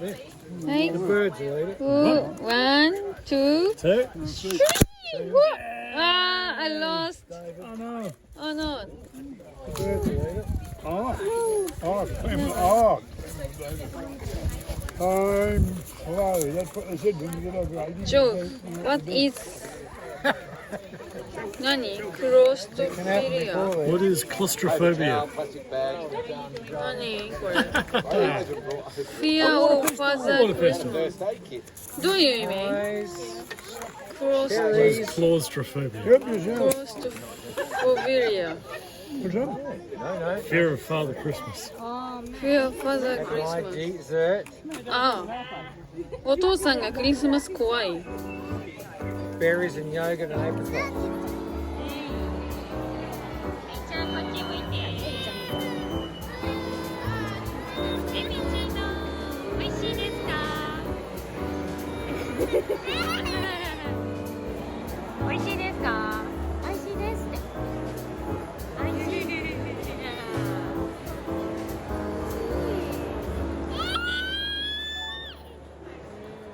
はい。 The birds will eat it. One, two, Two. three. What? Ah, I lost. Oh no. Oh no. The birds will eat it. Oh. Oh. Oh. Time slowly. That's what they said when you get over 80. Joke. What is? Nani? Claustrophilia. What is claustrophobia? Nani? これ。Fear of Father Christmas. どういう意味？ What is claustrophobia? Help yourself. Claustrophilia. What's that? Fear of Father Christmas. Fear of Father Christmas. ああ。お父さんがクリスマス怖い。 Berries and yogurt and apricots. 美味しいですか？